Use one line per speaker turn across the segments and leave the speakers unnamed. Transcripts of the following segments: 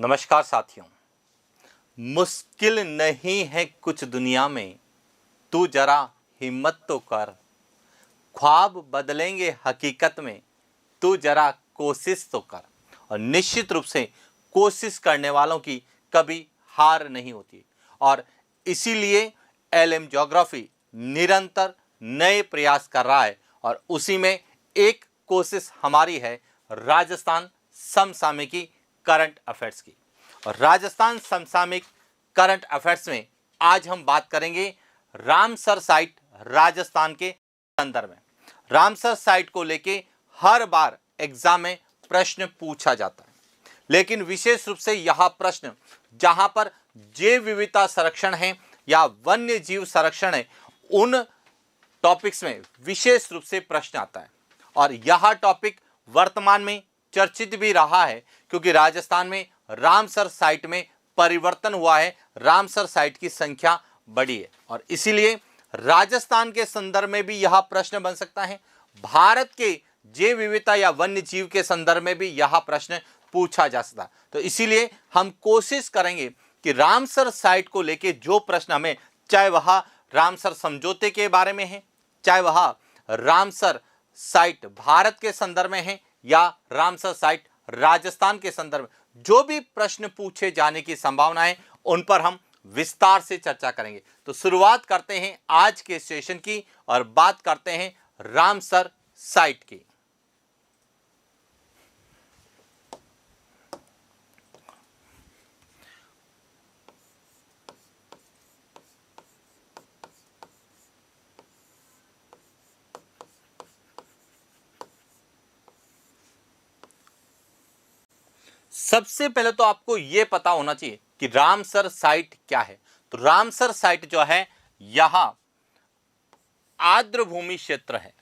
नमस्कार साथियों। मुश्किल नहीं है कुछ दुनिया में, तू जरा हिम्मत तो कर। ख्वाब बदलेंगे हकीकत में, तू जरा कोशिश तो कर। और निश्चित रूप से कोशिश करने वालों की कभी हार नहीं होती और इसीलिए एलएम ज्योग्राफी निरंतर नए प्रयास कर रहा है और उसी में एक कोशिश हमारी है राजस्थान समसामयिकी करंट अफेयर्स की। और राजस्थान समसामयिक करंट अफेयर्स में आज हम बात करेंगे रामसर साइट राजस्थान के संदर्भ में। रामसर साइट को लेके हर बार एग्जाम में प्रश्न पूछा जाता है, लेकिन विशेष रूप से यह प्रश्न जहां पर जैव विविधता संरक्षण है या वन्य जीव संरक्षण है, उन टॉपिक्स में विशेष रूप से प्रश्न आता है। और यह टॉपिक वर्तमान में चर्चित भी रहा है क्योंकि राजस्थान में रामसर साइट में परिवर्तन हुआ है, रामसर साइट की संख्या बढ़ी है और इसीलिए राजस्थान के संदर्भ में भी यह प्रश्न बन सकता है। भारत के जैव विविधता या वन्य जीव के संदर्भ में भी यह प्रश्न पूछा जा सकता है। तो इसीलिए हम कोशिश करेंगे कि रामसर साइट को लेके जो प्रश्न हमें, चाहे वह रामसर समझौते के बारे में है, चाहे वह रामसर साइट भारत के संदर्भ में है या रामसर साइट राजस्थान के संदर्भ में, जो भी प्रश्न पूछे जाने की संभावना है उन पर हम विस्तार से चर्चा करेंगे। तो शुरुआत करते हैं आज के सेशन की और बात करते हैं रामसर साइट की। सबसे पहले तो आपको यह पता होना चाहिए कि रामसर साइट क्या है। तो रामसर साइट जो है यहां आर्द्र भूमि क्षेत्र है।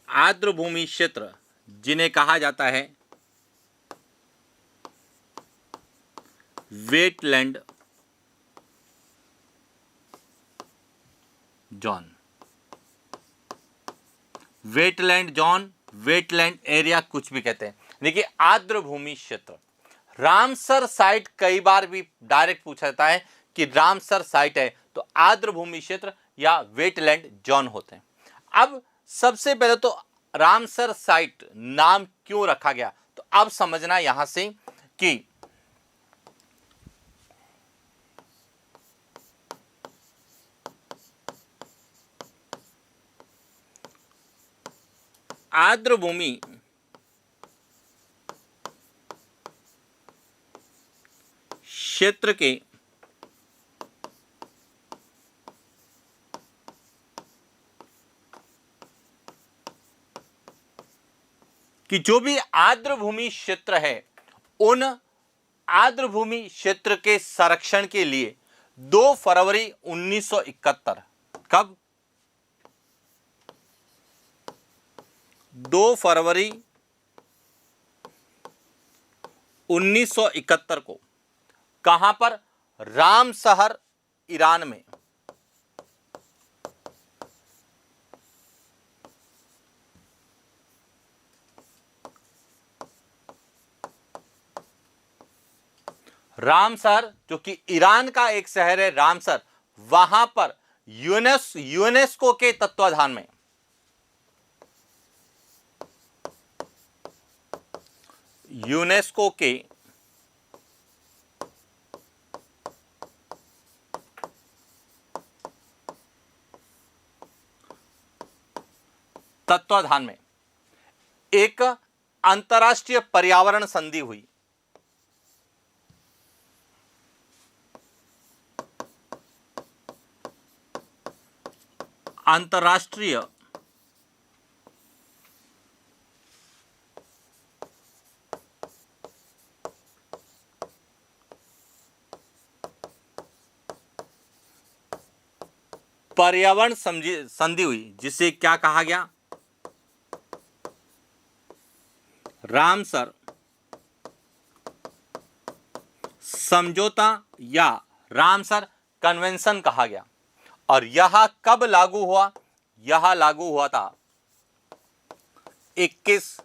आर्द्र भूमि क्षेत्र जिन्हें कहा जाता है wetland zone, wetland zone, wetland area कुछ भी कहते हैं, देखिए आर्द्र भूमि क्षेत्र। रामसर साइट कई बार भी डायरेक्ट पूछा जाता है कि रामसर साइट है तो आर्द्र भूमि क्षेत्र या वेटलैंड जोन होते हैं। अब सबसे पहले तो रामसर साइट नाम क्यों रखा गया, तो अब समझना यहां से कि आर्द्र भूमि क्षेत्र के कि जो भी आर्द्र भूमि क्षेत्र है, उन आर्द्र भूमि क्षेत्र के संरक्षण के लिए 2 फरवरी 1971, कब 2 फरवरी 1971 को कहां पर, रामसहर ईरान में, रामसर जो कि ईरान का एक शहर है रामसर, वहां पर यूनेस्को के तत्वाधान में, यूनेस्को के तत्वाधान में एक अंतर्राष्ट्रीय पर्यावरण संधि हुई। अंतर्राष्ट्रीय पर्यावरण संधि हुई, जिसे क्या कहा गया, रामसर समझौता या रामसर कन्वेंशन कहा गया। और यह कब लागू हुआ, यह लागू हुआ था 21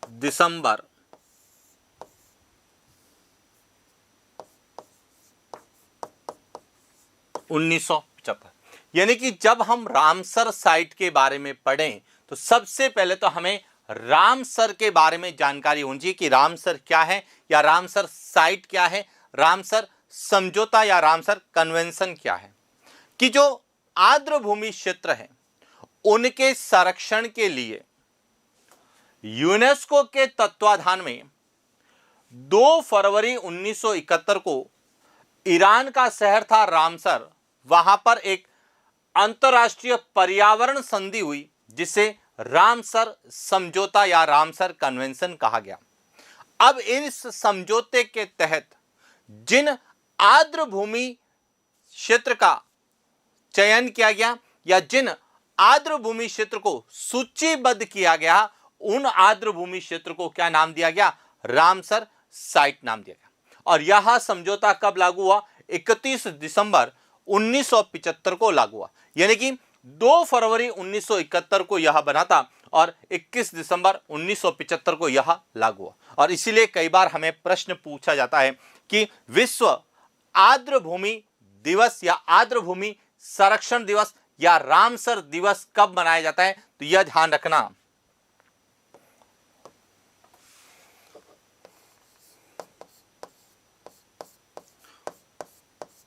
दिसंबर 1975। यानी कि जब हम रामसर साइट के बारे में पढ़ें तो सबसे पहले तो हमें रामसर के बारे में जानकारी होनी चाहिए कि रामसर क्या है या रामसर साइट क्या है, रामसर समझौता या रामसर कन्वेंशन क्या है। कि जो आर्द्र भूमि क्षेत्र है उनके संरक्षण के लिए यूनेस्को के तत्वाधान में 2 फरवरी 1971 को ईरान का शहर था रामसर, वहां पर एक अंतरराष्ट्रीय पर्यावरण संधि हुई जिसे रामसर समझौता या रामसर कन्वेंशन कहा गया। अब इस समझौते के तहत जिन आर्द्र भूमि क्षेत्र का चयन किया गया या जिन आर्द्र भूमि क्षेत्र को सूचीबद्ध किया गया, उन आर्द्र भूमि क्षेत्र को क्या नाम दिया गया? रामसर साइट नाम दिया गया। और यह समझौता कब लागू हुआ? 31 दिसंबर 1975 को लागू हुआ। यानी कि 2 फरवरी 1971 को यह बना था और 21 दिसंबर 1975 को यह लागू हुआ। और इसीलिए कई बार हमें प्रश्न पूछा जाता है कि विश्व आर्द्र भूमि दिवस या आर्द्र भूमि संरक्षण दिवस या रामसर दिवस कब मनाया जाता है, तो यह ध्यान रखना।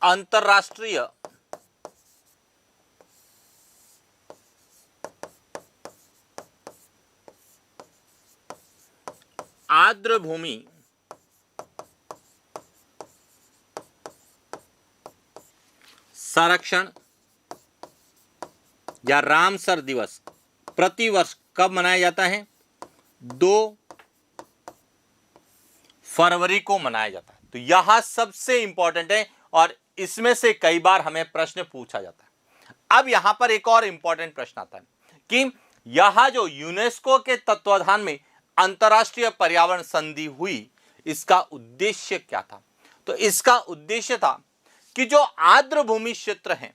अंतरराष्ट्रीय आर्द्र भूमि संरक्षण या रामसर दिवस प्रतिवर्ष कब मनाया जाता है? 2 फरवरी को मनाया जाता है। तो यह सबसे इंपॉर्टेंट है और इसमें से कई बार हमें प्रश्न पूछा जाता है। अब यहां पर एक और इंपॉर्टेंट प्रश्न आता है कि यह जो यूनेस्को के तत्वाधान में अंतरराष्ट्रीय पर्यावरण संधि हुई, इसका उद्देश्य क्या था? तो इसका उद्देश्य था कि जो आर्द्र भूमि क्षेत्र हैं,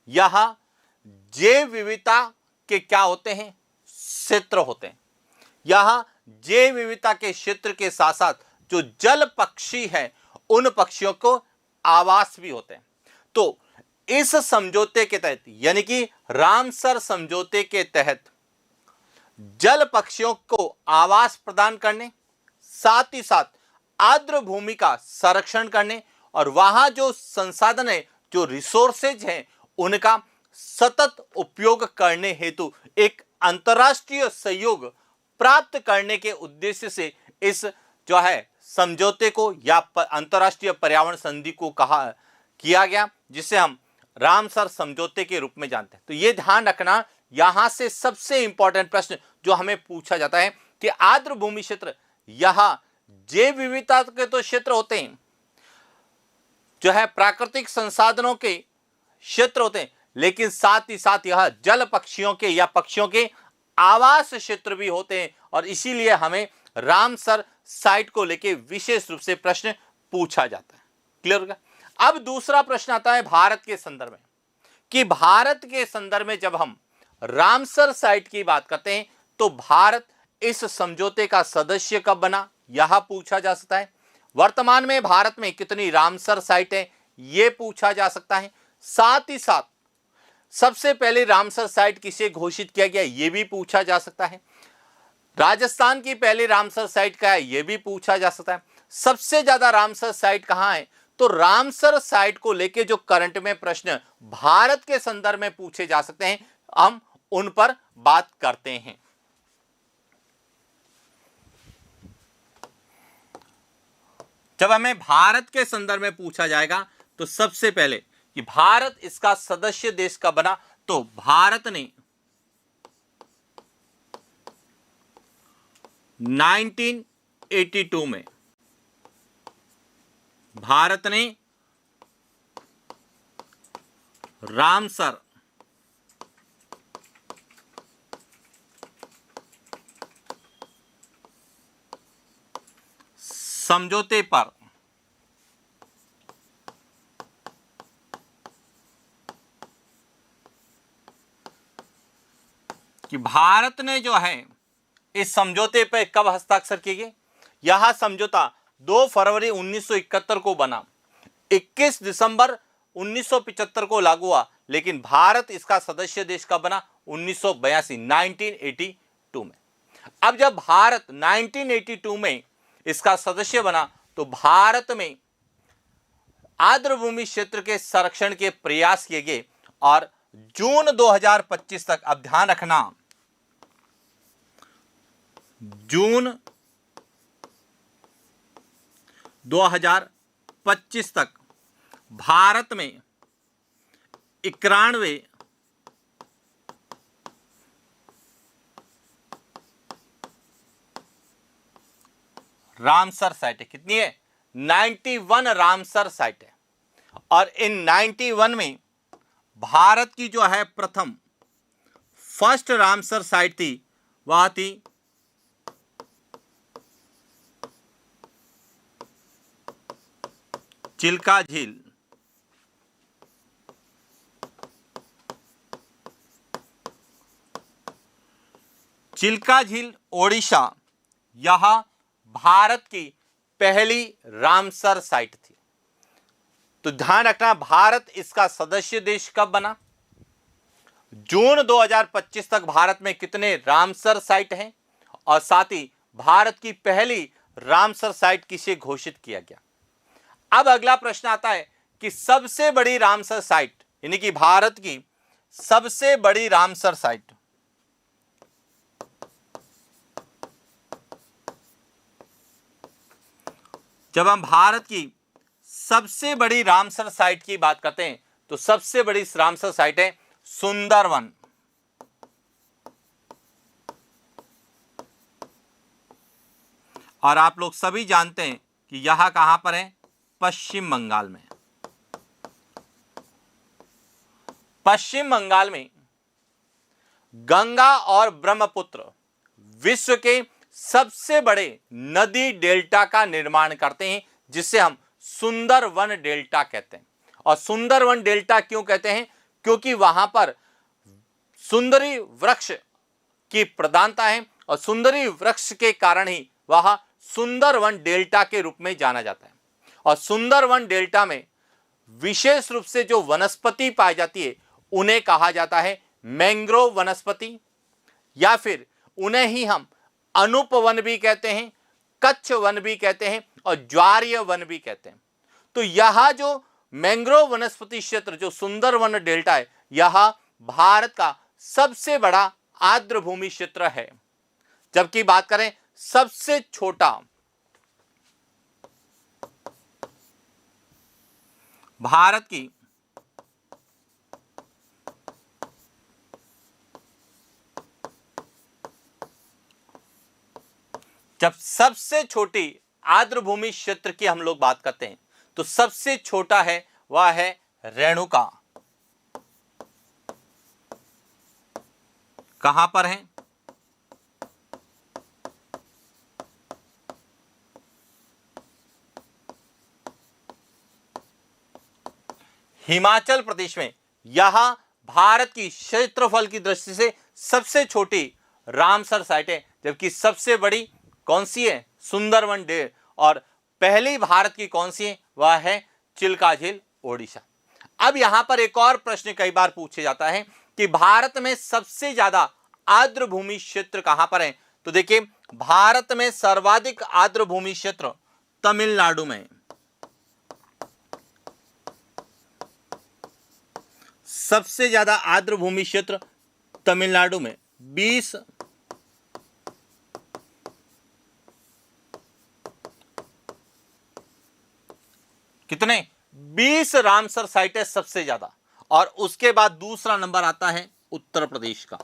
यह जैव विविधता के क्या होते हैं? क्षेत्र होते हैं। यह जैव विविधता के क्षेत्र के साथ साथ जो जल पक्षी हैं, उन पक्षियों को आवास भी होते हैं। तो इस समझौते के तहत यानी कि रामसर समझौते के तहत जल पक्षियों को आवास प्रदान करने, साथ ही साथ आर्द्र भूमि का संरक्षण करने और वहां जो संसाधन है, जो रिसोर्सेज हैं, उनका सतत उपयोग करने हेतु एक अंतर्राष्ट्रीय सहयोग प्राप्त करने के उद्देश्य से इस जो है समझौते को या अंतर्राष्ट्रीय पर्यावरण संधि को किया गया, जिसे हम रामसर समझौते के रूप में जानते हैं। तो ये ध्यान रखना, यहां से सबसे इंपॉर्टेंट प्रश्न जो हमें पूछा जाता है कि आर्द्र भूमि क्षेत्र, यह जैव विविधता के तो क्षेत्र होते हैं, जो है प्राकृतिक संसाधनों के क्षेत्र होते हैं, लेकिन साथ ही साथ यह जल पक्षियों के या पक्षियों के आवास क्षेत्र भी होते हैं। और इसीलिए हमें रामसर साइट को लेकर विशेष रूप से प्रश्न पूछा जाता है। क्लियर होगा? अब दूसरा प्रश्न आता है भारत के संदर्भ में, कि भारत के संदर्भ में जब हम रामसर साइट की बात करते हैं तो भारत इस समझौते का सदस्य कब बना, यह पूछा जा सकता है। वर्तमान में भारत में कितनी रामसर साइट है, यह पूछा जा सकता है। साथ ही साथ सबसे पहले रामसर साइट किसे घोषित किया गया, यह भी पूछा जा सकता है। राजस्थान की पहली रामसर साइट क्या है, यह भी पूछा जा सकता है। सबसे ज्यादा रामसर साइट कहां है, तो रामसर साइट को लेके जो करंट में प्रश्न भारत के संदर्भ में पूछे जा सकते हैं, हम उन पर बात करते हैं। जब हमें भारत के संदर्भ में पूछा जाएगा तो सबसे पहले कि भारत इसका सदस्य देश कब बना, तो भारत ने 1982 में भारत ने रामसर समझौते पर कि भारत ने जो है इस समझौते पर कब हस्ताक्षर किए गए। यह समझौता 2 फरवरी 1971 को बना, 21 दिसंबर 1975 को लागू हुआ, लेकिन भारत इसका सदस्य देश कब बना? 1982 में। अब जब भारत 1982 में इसका सदस्य बना तो भारत में आर्द्रभूमि क्षेत्र के संरक्षण के प्रयास किए गए और जून 2025 तक, अब ध्यान रखना, जून 2025 तक भारत में 91 रामसर साइट है। कितनी है? 91 रामसर साइट है। और इन 91 में भारत की जो है प्रथम फर्स्ट रामसर साइट थी, वह थी चिल्का झील। चिल्का झील ओडिशा, यह भारत की पहली रामसर साइट थी। तो ध्यान रखना, भारत इसका सदस्य देश कब बना? जून 2025 तक भारत में कितने रामसर साइट हैं, और साथ ही भारत की पहली रामसर साइट किसे घोषित किया गया। अब अगला प्रश्न आता है कि सबसे बड़ी रामसर साइट, यानी कि भारत की सबसे बड़ी रामसर साइट, जब हम भारत की सबसे बड़ी रामसर साइट की बात करते हैं तो सबसे बड़ी रामसर साइट है सुंदरवन। और आप लोग सभी जानते हैं कि यह कहां पर है? पश्चिम बंगाल में। पश्चिम बंगाल में गंगा और ब्रह्मपुत्र विश्व के सबसे बड़े नदी डेल्टा का निर्माण करते हैं, जिसे हम सुंदरवन डेल्टा कहते हैं। और सुंदरवन डेल्टा क्यों कहते हैं? क्योंकि वहां पर सुंदरी वृक्ष की प्रधानता है, और सुंदरी वृक्ष के कारण ही वह सुंदरवन डेल्टा के रूप में जाना जाता है। और सुंदरवन डेल्टा में विशेष रूप से जो वनस्पति पाई जाती है उन्हें कहा जाता है मैंग्रोव वनस्पति, या फिर उन्हें ही हम अनूप वन भी कहते हैं, कच्छ वन भी कहते हैं, और ज्वारीय वन भी कहते हैं। तो यह जो मैंग्रोव वनस्पति क्षेत्र जो सुंदरवन डेल्टा है, यह भारत का सबसे बड़ा आर्द्रभूमि क्षेत्र है। जबकि बात करें सबसे छोटा, भारत की जब सबसे छोटी आर्द्रभूमि क्षेत्र की हम लोग बात करते हैं तो सबसे छोटा है वह है रेणुका। कहां पर है? हिमाचल प्रदेश में। यह भारत की क्षेत्रफल की दृष्टि से सबसे छोटी रामसर साइट है, जबकि सबसे बड़ी कौन सी है? सुंदरवन डेल्टा। और पहली भारत की कौन सी है? वह है चिल्का झील ओडिशा। अब यहां पर एक और प्रश्न कई बार पूछा जाता है कि भारत में सबसे ज्यादा आर्द्रभूमि क्षेत्र कहां पर है? तो देखिए, भारत में सर्वाधिक आर्द्रभूमि क्षेत्र तमिलनाडु में। सबसे ज्यादा आर्द्रभूमि क्षेत्र तमिलनाडु में 20 कितने 20 रामसर साइट है सबसे ज्यादा। और उसके बाद दूसरा नंबर आता है उत्तर प्रदेश का।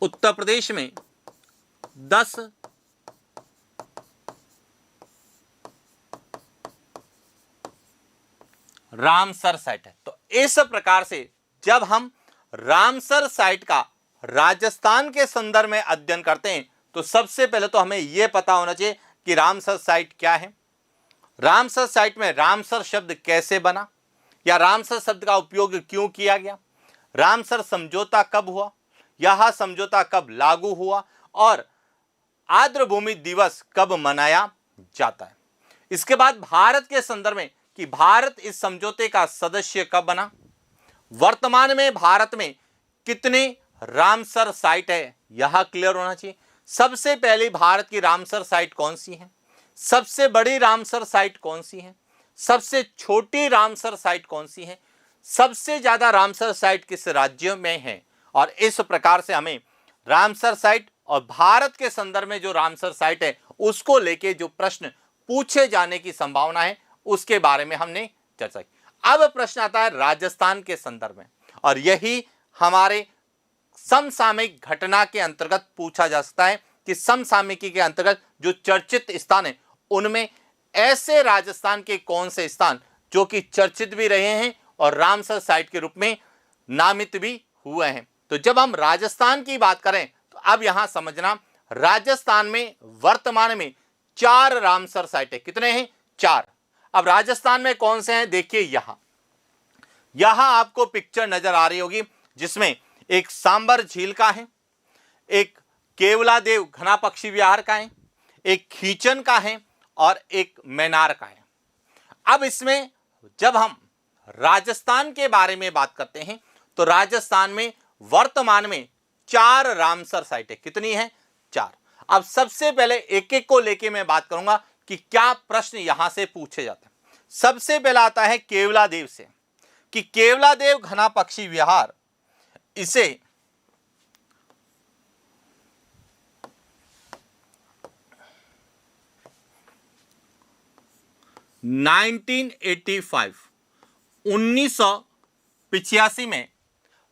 उत्तर प्रदेश में 10 रामसर साइट है। तो इस प्रकार से जब हम रामसर साइट का राजस्थान के संदर्भ में अध्ययन करते हैं तो सबसे पहले तो हमें यह पता होना चाहिए कि रामसर साइट क्या है, रामसर साइट में रामसर शब्द कैसे बना, या रामसर शब्द का उपयोग क्यों किया गया, रामसर समझौता कब हुआ, यह समझौता कब लागू हुआ और आर्द्रभूमि दिवस कब मनाया जाता है। इसके बाद भारत के संदर्भ में कि भारत इस समझौते का सदस्य कब बना, वर्तमान में भारत में कितने रामसर साइट है यह क्लियर होना चाहिए। सबसे पहले भारत की रामसर साइट कौन सी है, सबसे बड़ी रामसर साइट कौन सी है, सबसे छोटी रामसर साइट कौन सी है, सबसे ज्यादा रामसर साइट किस राज्य में है, और इस प्रकार से हमें रामसर साइट और भारत के संदर्भ में जो रामसर साइट है उसको लेके जो प्रश्न पूछे जाने की संभावना है उसके बारे में हमने चर्चा की। अब प्रश्न आता है राजस्थान के संदर्भ में, और यही हमारे समसामयिक घटना के अंतर्गत पूछा जा सकता है कि समसामयिकी के अंतर्गत जो चर्चित स्थान है उनमें ऐसे राजस्थान के कौन से स्थान जो कि चर्चित भी रहे हैं और रामसर साइट के रूप में नामित भी हुए हैं। तो जब हम राजस्थान की बात करें तो अब यहां समझना, राजस्थान में वर्तमान में 4 रामसर साइट है। कितने हैं? 4। अब राजस्थान में कौन से हैं देखिए, यहां आपको पिक्चर नजर आ रही होगी जिसमें एक सांबर झील का है, एक केवलादेव घना पक्षी विहार का है, एक खींचन का है और एक मैनार का है। अब इसमें जब हम राजस्थान के बारे में बात करते हैं तो राजस्थान में वर्तमान में 4 रामसर साइट है। कितनी है? 4। अब सबसे पहले एक एक को लेके मैं बात करूंगा कि क्या प्रश्न यहां से पूछे जाते हैं। सबसे पहला आता है केवलादेव से कि केवलादेव घना पक्षी विहार, इसे (1985) 1985 में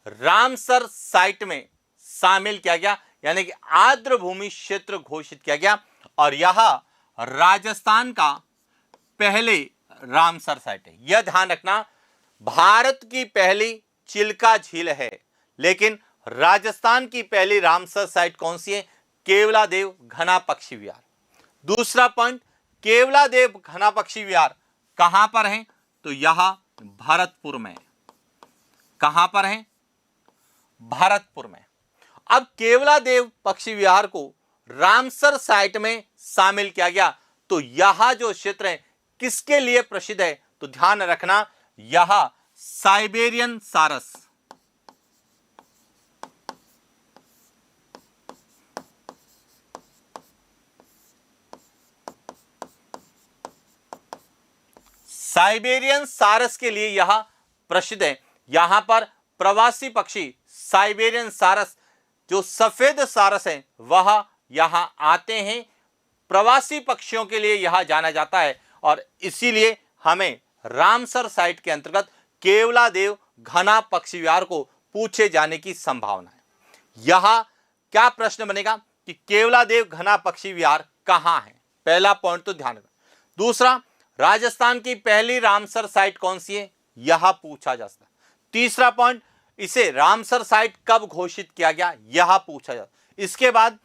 रामसर साइट में शामिल किया गया, यानी कि आर्द्रभूमि क्षेत्र घोषित किया गया, और यह राजस्थान का पहले रामसर साइट है। यह ध्यान रखना, भारत की पहली चिल्का झील है, लेकिन राजस्थान की पहली रामसर साइट कौन सी है? केवलादेव घना पक्षी विहार। दूसरा पॉइंट, केवलादेव घना पक्षी विहार कहां पर है? तो यह भरतपुर में। कहां पर है? भरतपुर में। अब केवलादेव पक्षी विहार को रामसर साइट में शामिल किया गया, तो यह जो क्षेत्र है किसके लिए प्रसिद्ध है? तो ध्यान रखना, यह साइबेरियन सारस, साइबेरियन सारस के लिए यह प्रसिद्ध है। यहां पर प्रवासी पक्षी साइबेरियन सारस, जो सफेद सारस है, वह यहां आते हैं। प्रवासी पक्षियों के लिए यह जाना जाता है और इसीलिए हमें रामसर साइट के अंतर्गत केवलादेव घना पक्षी विहार को पूछे जाने की संभावना है। यह क्या प्रश्न बनेगा कि केवलादेव घना पक्षी विहार कहां है? पहला पॉइंट तो ध्यान रखना। दूसरा, राजस्थान की पहली रामसर साइट कौन सी है? यह पूछा जा सकता है। तीसरा पॉइंट, इसे रामसर साइट कब घोषित किया गया? यह पूछा जाता है। इसके बाद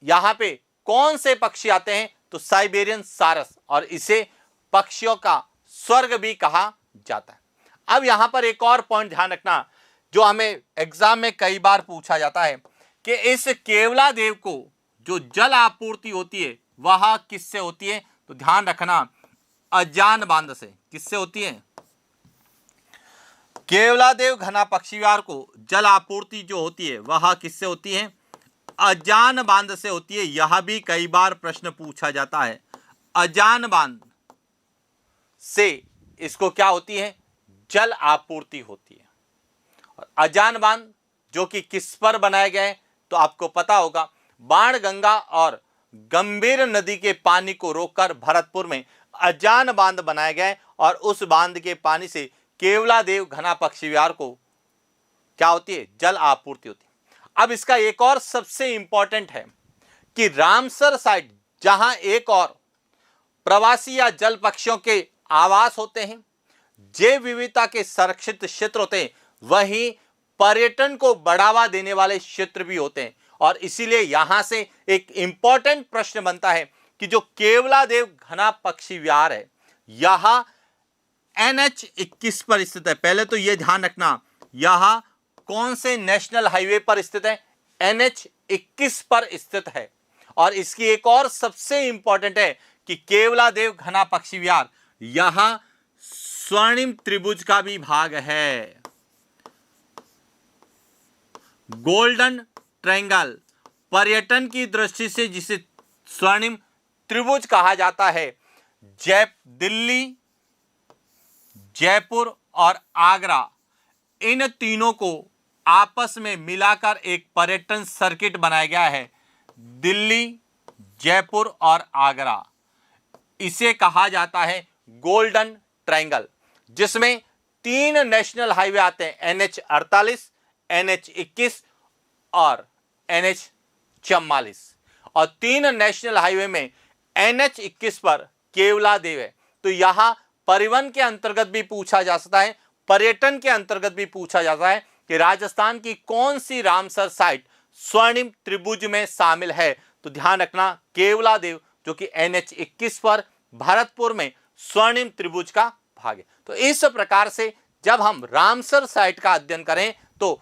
यहां पे कौन से पक्षी आते हैं? तो साइबेरियन सारस, और इसे पक्षियों का स्वर्ग भी कहा जाता है। अब यहां पर एक और पॉइंट ध्यान रखना, जो हमें एग्जाम में कई बार पूछा जाता है कि इस केवलादेव को जो जल आपूर्ति होती है वह किससे होती है? तो ध्यान रखना, अजान बांध से। किससे होती है? केवलादेव घना पक्षी विहार को जल आपूर्ति जो होती है वह किससे होती है? अजान बांध से होती है। यह भी कई बार प्रश्न पूछा जाता है। अजान बांध से इसको क्या होती है? जल आपूर्ति होती है। और अजान बांध जो कि किस पर बनाए गए हैं? तो आपको पता होगा, बाणगंगा और गंभीर नदी के पानी को रोककर भरतपुर में अजान बांध बनाया गया है, और उस बांध के पानी से केवलादेव घना पक्षी विहार को क्या होती है? जल आपूर्ति होती है। अब इसका एक और सबसे इंपॉर्टेंट है कि रामसर साइट जहां एक और प्रवासी या जल पक्षियों के आवास होते हैं, जैव विविधता के संरक्षित क्षेत्र होते हैं, वहीं पर्यटन को बढ़ावा देने वाले क्षेत्र भी होते हैं। और इसीलिए यहां से एक इंपॉर्टेंट प्रश्न बनता है कि जो केवलादेव घना पक्षी विहार है, यह NH21 पर स्थित है। पहले तो यह ध्यान रखना, यह कौन से नेशनल हाईवे पर स्थित है? NH21 पर स्थित है। और इसकी एक और सबसे इंपॉर्टेंट है कि केवलादेव घना पक्षी विहार यह स्वर्णिम त्रिभुज का भी भाग है। गोल्डन ट्रायंगल पर्यटन की दृष्टि से जिसे स्वर्णिम त्रिभुज कहा जाता है, दिल्ली, जयपुर और आगरा, इन तीनों को आपस में मिलाकर एक पर्यटन सर्किट बनाया गया है। दिल्ली, जयपुर और आगरा, इसे कहा जाता है गोल्डन ट्रायंगल, जिसमें 3 नेशनल हाईवे आते हैं, NH48, NH21 और NH44। और 3 नेशनल हाईवे में NH21 पर केवलादेव है। तो यहां परिवहन के अंतर्गत भी पूछा जा सकता है, पर्यटन के अंतर्गत भी पूछा जाता है कि राजस्थान की कौन सी रामसर साइट स्वर्णिम त्रिभुज में शामिल है। तो ध्यान रखना, केवलादेव जो कि NH21 पर भरतपुर में स्वर्णिम त्रिभुज का भाग है। तो इस प्रकार से जब हम रामसर साइट का अध्ययन करें तो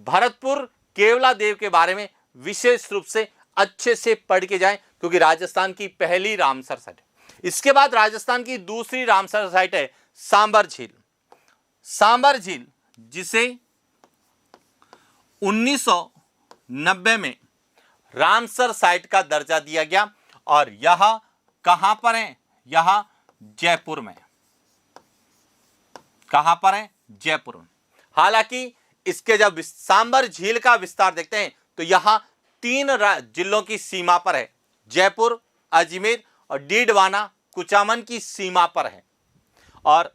भरतपुर, केवलादेव के बारे में विशेष रूप से अच्छे से पढ़ के जाएं, क्योंकि राजस्थान की पहली रामसर साइट है। इसके बाद राजस्थान की दूसरी रामसर साइट है सांबर झील। सांबर झील जिसे 1990 में रामसर साइट का दर्जा दिया गया, और यह कहां पर है? यह जयपुर में। कहां पर है? जयपुर में। हालांकि इसके जब सांबर झील का विस्तार देखते हैं तो यहां 3 जिलों की सीमा पर है, जयपुर, अजमेर और डीडवाना कुचामन की सीमा पर है। और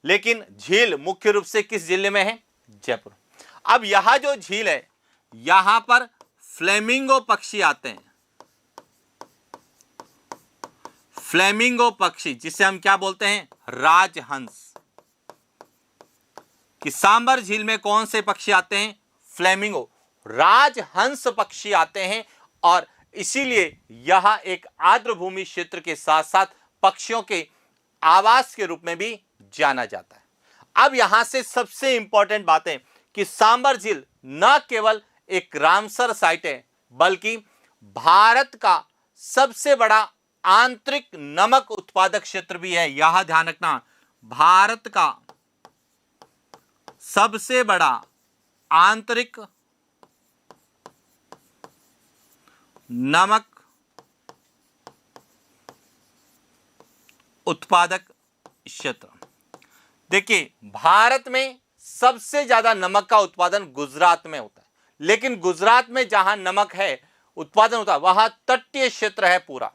लेकिन झील मुख्य रूप से किस जिले में है? जयपुर। अब यह जो झील है, यहां पर फ्लेमिंगो पक्षी आते हैं। फ्लेमिंगो पक्षी जिसे हम क्या बोलते हैं? राजहंस। कि सांबर झील में कौन से पक्षी आते हैं? फ्लेमिंगो, राजहंस पक्षी आते हैं। और इसीलिए यह एक आर्द्रभूमि क्षेत्र के साथ साथ पक्षियों के आवास के रूप में भी जाना जाता है। अब यहां से सबसे इंपॉर्टेंट बात है कि सांबर झील न केवल एक रामसर साइट है, बल्कि भारत का सबसे बड़ा आंतरिक नमक उत्पादक क्षेत्र भी है। यह ध्यान रखना, भारत का सबसे बड़ा आंतरिक नमक उत्पादक क्षेत्र। देखिए, भारत में सबसे ज्यादा नमक का उत्पादन गुजरात में होता है, लेकिन गुजरात में जहां नमक है उत्पादन होता है वहां तटीय क्षेत्र है पूरा।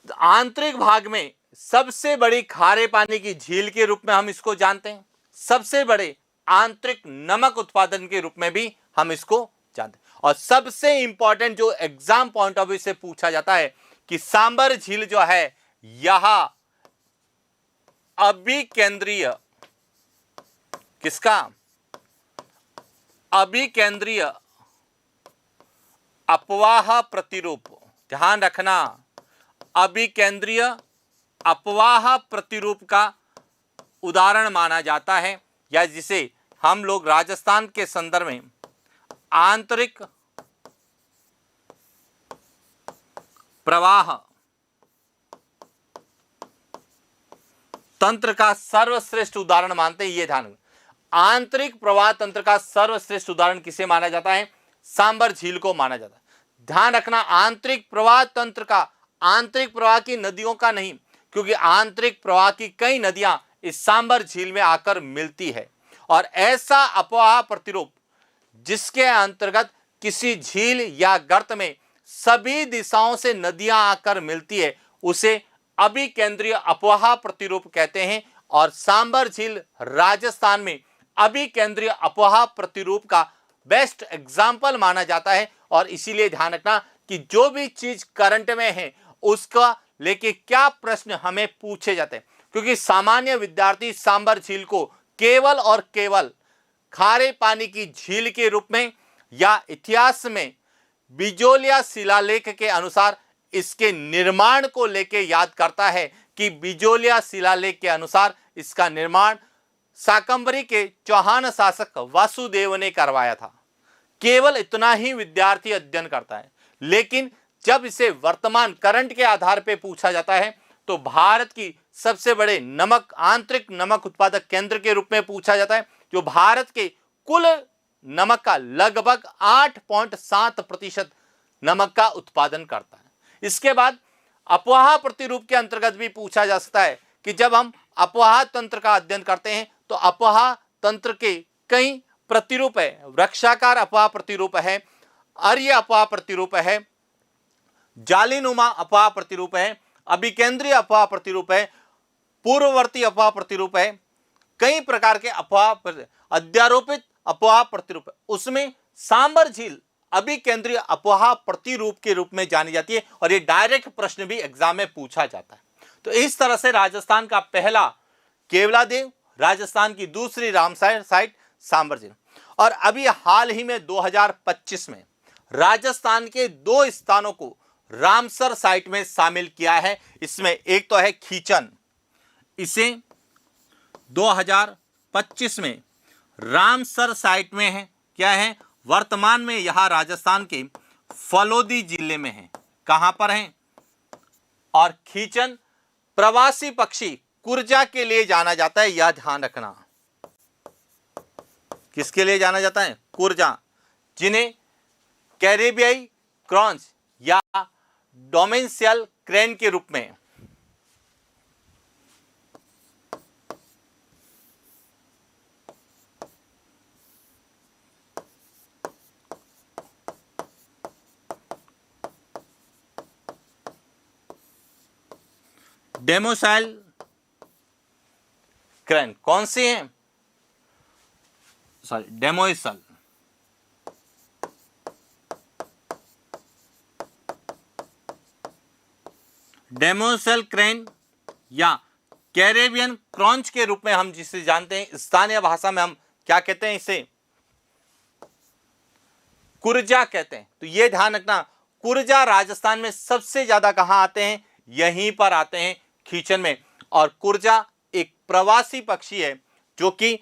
आंतरिक भाग में सबसे बड़ी खारे पानी की झील के रूप में हम इसको जानते हैं, सबसे बड़े आंतरिक नमक उत्पादन के रूप में भी हम इसको जानते हैं। और सबसे इंपॉर्टेंट जो एग्जाम पॉइंट ऑफ व्यू से पूछा जाता है कि सांबर झील जो है यह अभिकेंद्रीय, किसका? अभिकेंद्रीय अपवाह प्रतिरूप। ध्यान रखना, अभिकेंद्रीय अपवाह प्रतिरूप का उदाहरण माना जाता है, या जिसे हम लोग राजस्थान के संदर्भ में आंतरिक प्रवाह तंत्र का सर्वश्रेष्ठ उदाहरण मानते हैं। ये ध्यान, आंतरिक प्रवाह तंत्र का सर्वश्रेष्ठ उदाहरण किसे माना जाता है? सांबर झील को माना जाता है। ध्यान रखना, आंतरिक प्रवाह तंत्र का, आंतरिक प्रवाह की नदियों का नहीं, क्योंकि आंतरिक प्रवाह की कई नदियां इस सांबर झील में आकर मिलती है। और ऐसा अपवाह प्रतिरूप जिसके अंतर्गत किसी झील या गर्त में सभी दिशाओं से नदियां आकर मिलती है, उसे अभिकेंद्रीय अपवाह प्रतिरूप कहते हैं। और सांबर झील राजस्थान में अभिकेंद्रीय अपवाह प्रतिरूप का बेस्ट एग्जाम्पल माना जाता है। और इसीलिए ध्यान रखना कि जो भी चीज करंट में है उसका लेके क्या प्रश्न हमें पूछे जाते हैं, क्योंकि सामान्य विद्यार्थी सांबर झील को केवल और केवल खारे पानी की झील के रूप में या इतिहास में बिजोलिया शिलालेख के अनुसार इसके निर्माण को लेके याद करता है कि बिजोलिया शिलालेख के अनुसार इसका निर्माण शाकंभरी के चौहान शासक वासुदेव ने करवाया था। केवल इतना ही विद्यार्थी अध्ययन करता है, लेकिन जब इसे वर्तमान करंट के आधार पर पूछा जाता है तो भारत की सबसे बड़े नमक आंतरिक नमक उत्पादक केंद्र के रूप में पूछा जाता है, जो भारत के कुल नमक का लगभग 8.7% नमक का उत्पादन करता है। इसके बाद अपवाह प्रतिरूप के अंतर्गत भी पूछा जा सकता है कि जब हम अपवाह तंत्र का अध्ययन करते हैं तो अपवाह तंत्र के कई प्रतिरूप है। वृक्षाकार अपवाह प्रतिरूप है, अर्य अपवाह प्रतिरूप है, जालीनुमा अपवाह प्रतिरूप है, अभिकेंद्रीय अपवाह प्रतिरूप है, पूर्ववर्ती अपवाह प्रतिरूप है, कई प्रकार के अपवाह अध्यारोपित अपवाह प्रतिरूप है। उसमें सांबर झील अभिकेंद्रीय अपवाह प्रतिरूप के रूप में जानी जाती है और ये डायरेक्ट प्रश्न भी एग्जाम में पूछा जाता है। तो इस तरह से राजस्थान का पहला केवलादेव, राजस्थान की दूसरी रामसर साइट सांबर झील। और अभी हाल ही में 2025 में राजस्थान के 2 स्थानों को रामसर साइट में शामिल किया है। इसमें एक तो है खीचन, इसे 2025 में रामसर साइट में है। क्या है? वर्तमान में यह राजस्थान के फलोदी जिले में है। कहां पर है? और खीचन प्रवासी पक्षी कुरजा के लिए जाना जाता है, यह ध्यान रखना। किसके लिए जाना जाता है? कुरजा, जिन्हें कैरेबियाई क्रॉन्च या डोमेंशियल क्रेन के रूप में डेमोसाइल क्रेन कौन सी है? सॉरी, डेमोइसल। डेमोसेल क्रेन या कैरेबियन क्रॉन्च के रूप में हम जिसे जानते हैं, स्थानीय भाषा में हम क्या कहते हैं? इसे कुरजा कहते हैं। तो यह ध्यान रखना, कुरजा राजस्थान में सबसे ज्यादा कहां आते हैं? यहीं पर आते हैं, खीचन में। और कुरजा एक प्रवासी पक्षी है जो कि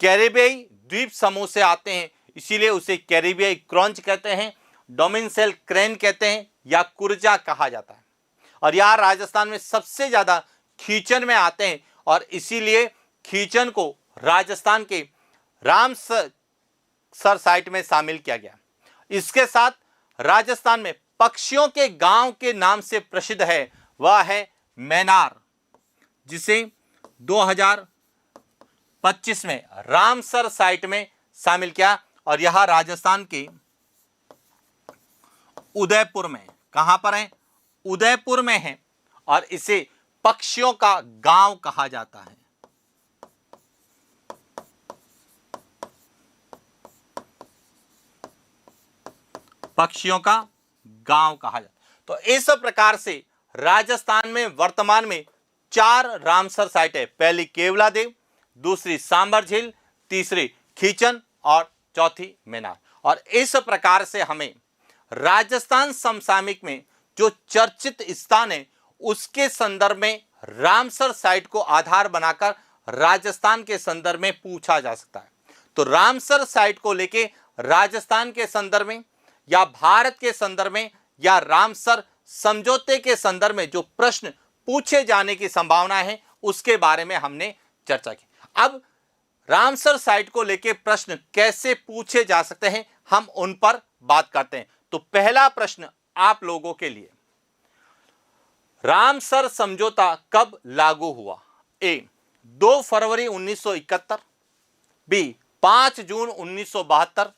कैरेबियाई द्वीप समूह से आते हैं, इसीलिए उसे कैरेबियाई क्रॉन्च कहते हैं, डोमेंशियल क्रेन कहते हैं या कुरजा कहा जाता है। और यह राजस्थान में सबसे ज्यादा खीचन में आते हैं और इसीलिए खीचन को राजस्थान के रामसर साइट में शामिल किया गया। इसके साथ राजस्थान में पक्षियों के गांव के नाम से प्रसिद्ध है, वह है मैनार, जिसे 2025 में रामसर साइट में शामिल किया। और यह राजस्थान के उदयपुर में, कहां पर है? उदयपुर में है और इसे पक्षियों का गांव कहा जाता है। पक्षियों का गांव कहा जाता है। तो इस प्रकार से राजस्थान में वर्तमान में 4 रामसर साइट है। पहली केवलादेव, दूसरी सांबर झील, तीसरी खीचन और चौथी मैनार। और इस प्रकार से हमें राजस्थान समसामयिक में जो चर्चित स्थान है उसके संदर्भ में रामसर साइट को आधार बनाकर राजस्थान के संदर्भ में पूछा जा सकता है। तो रामसर साइट को लेके राजस्थान के संदर्भ में या भारत के संदर्भ में या रामसर समझौते के संदर्भ में जो प्रश्न पूछे जाने की संभावना है उसके बारे में हमने चर्चा की। अब रामसर साइट को लेके प्रश्न कैसे पूछे जा सकते हैं, हम उन पर बात करते हैं। तो पहला प्रश्न आप लोगों के लिए, रामसर समझौता कब लागू हुआ? ए 2 फरवरी 1971, बी 5 जून 1972,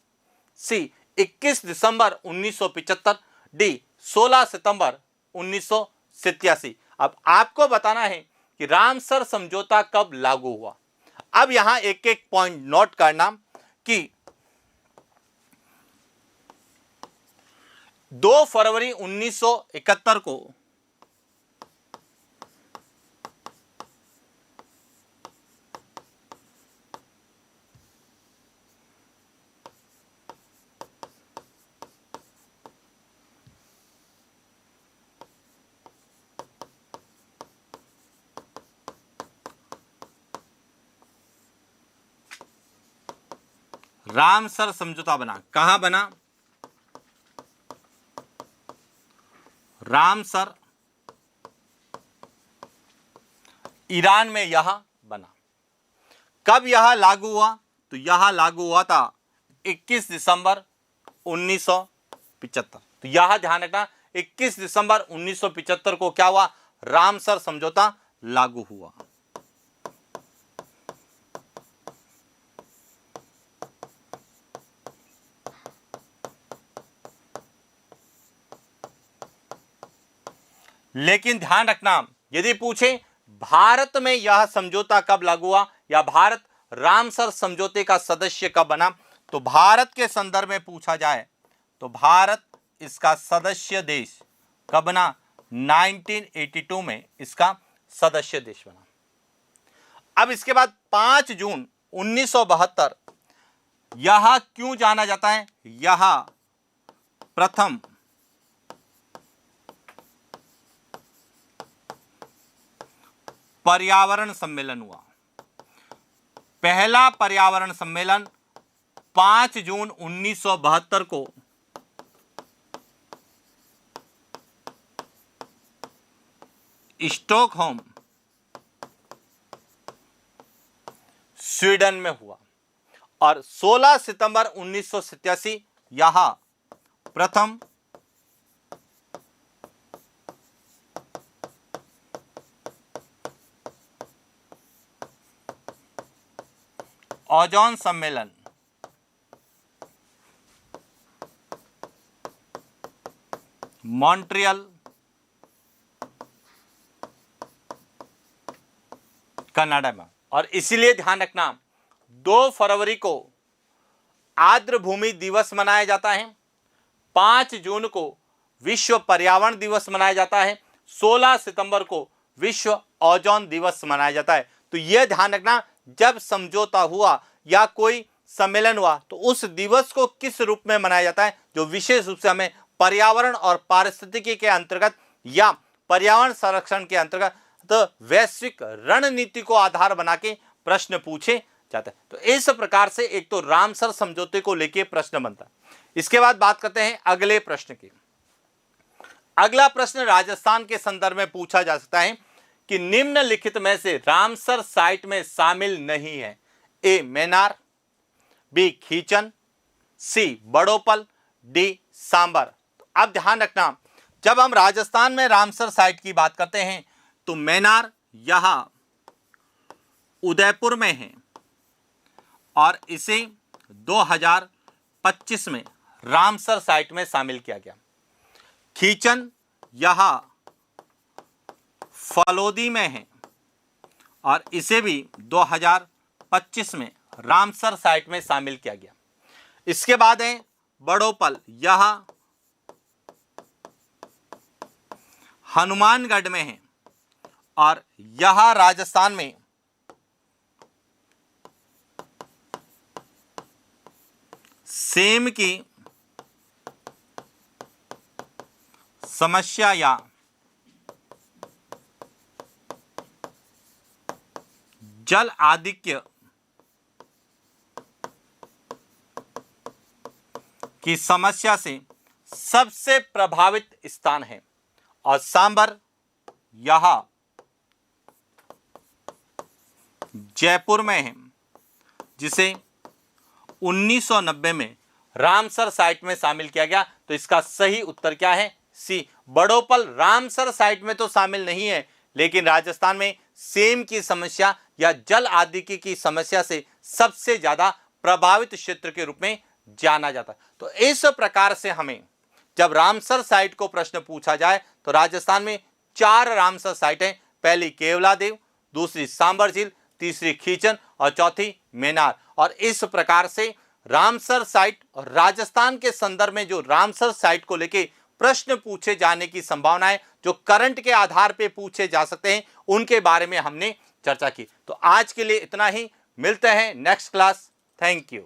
सी 21 दिसंबर 1975, डी 16 सितंबर 1987। अब आपको बताना है कि रामसर समझौता कब लागू हुआ। अब यहां एक एक पॉइंट नोट करना कि 2 फरवरी 1971 को रामसर समझौता बना। कहां बना? रामसर ईरान में यह बना। कब यह लागू हुआ? तो यह लागू हुआ था 21 दिसंबर 1975। तो यह ध्यान रखना, 21 दिसंबर 1975 को क्या हुआ? रामसर समझौता लागू हुआ। लेकिन ध्यान रखना, यदि पूछे भारत में यह समझौता कब लागू हुआ या भारत रामसर समझौते का सदस्य कब बना, तो भारत के संदर्भ में पूछा जाए तो भारत इसका सदस्य देश कब बना? 1982 में इसका सदस्य देश बना। अब इसके बाद 5 जून 1972 यह क्यों जाना जाता है? यह प्रथम पर्यावरण सम्मेलन हुआ। पहला पर्यावरण सम्मेलन 5 जून 1972 को स्टॉकहोम स्वीडन में हुआ और 16 सितंबर 1987 यहां प्रथम ओजोन सम्मेलन मॉन्ट्रियल कनाडा में। और इसीलिए ध्यान रखना, 2 फरवरी को आर्द्र भूमि दिवस मनाया जाता है, 5 जून को विश्व पर्यावरण दिवस मनाया जाता है, 16 सितंबर को विश्व ओजोन दिवस मनाया जाता है। तो यह ध्यान रखना, जब समझौता हुआ या कोई सम्मेलन हुआ तो उस दिवस को किस रूप में मनाया जाता है, जो विशेष रूप से हमें पर्यावरण और पारिस्थितिकी के अंतर्गत या पर्यावरण संरक्षण के अंतर्गत तो वैश्विक रणनीति को आधार बना के प्रश्न पूछे जाते हैं। तो इस प्रकार से एक तो रामसर समझौते को लेके प्रश्न बनता है। इसके बाद बात करते हैं अगले प्रश्न की। अगला प्रश्न राजस्थान के संदर्भ में पूछा जा सकता है कि निम्नलिखित में से रामसर साइट में शामिल नहीं है। ए मैनार, बी खीचन, सी बड़ोपल, डी सांबर। तो अब ध्यान रखना, जब हम राजस्थान में रामसर साइट की बात करते हैं तो मैनार यहां उदयपुर में है और इसे 2025 में रामसर साइट में शामिल किया गया। खीचन यहां फलोदी में है और इसे भी 2025 में रामसर साइट में शामिल किया गया। इसके बाद है बड़ोपल, यह हनुमानगढ़ में है और यह राजस्थान में सेम की समस्या या जल आधिक्य की समस्या से सबसे प्रभावित स्थान है। और सांबर यह जयपुर में है, जिसे 1990 में रामसर साइट में शामिल किया गया। तो इसका सही उत्तर क्या है? सी बड़ोपल रामसर साइट में तो शामिल नहीं है, लेकिन राजस्थान में सेम की समस्या या जल आधिक्य की समस्या से सबसे ज्यादा प्रभावित क्षेत्र के रूप में जाना जाता है। तो इस प्रकार से हमें जब रामसर साइट को प्रश्न पूछा जाए तो राजस्थान में 4 रामसर साइट हैं। पहली केवलादेव, दूसरी सांबर झील, तीसरी खीचन और चौथी मैनार। और इस प्रकार से रामसर साइट और राजस्थान के संदर्भ में जो रामसर साइट को लेके प्रश्न पूछे जाने की संभावनाएं जो करंट के आधार पे पूछे जा सकते हैं, उनके बारे में हमने चर्चा की। तो आज के लिए इतना ही, मिलते हैं नेक्स्ट क्लास। Thank you.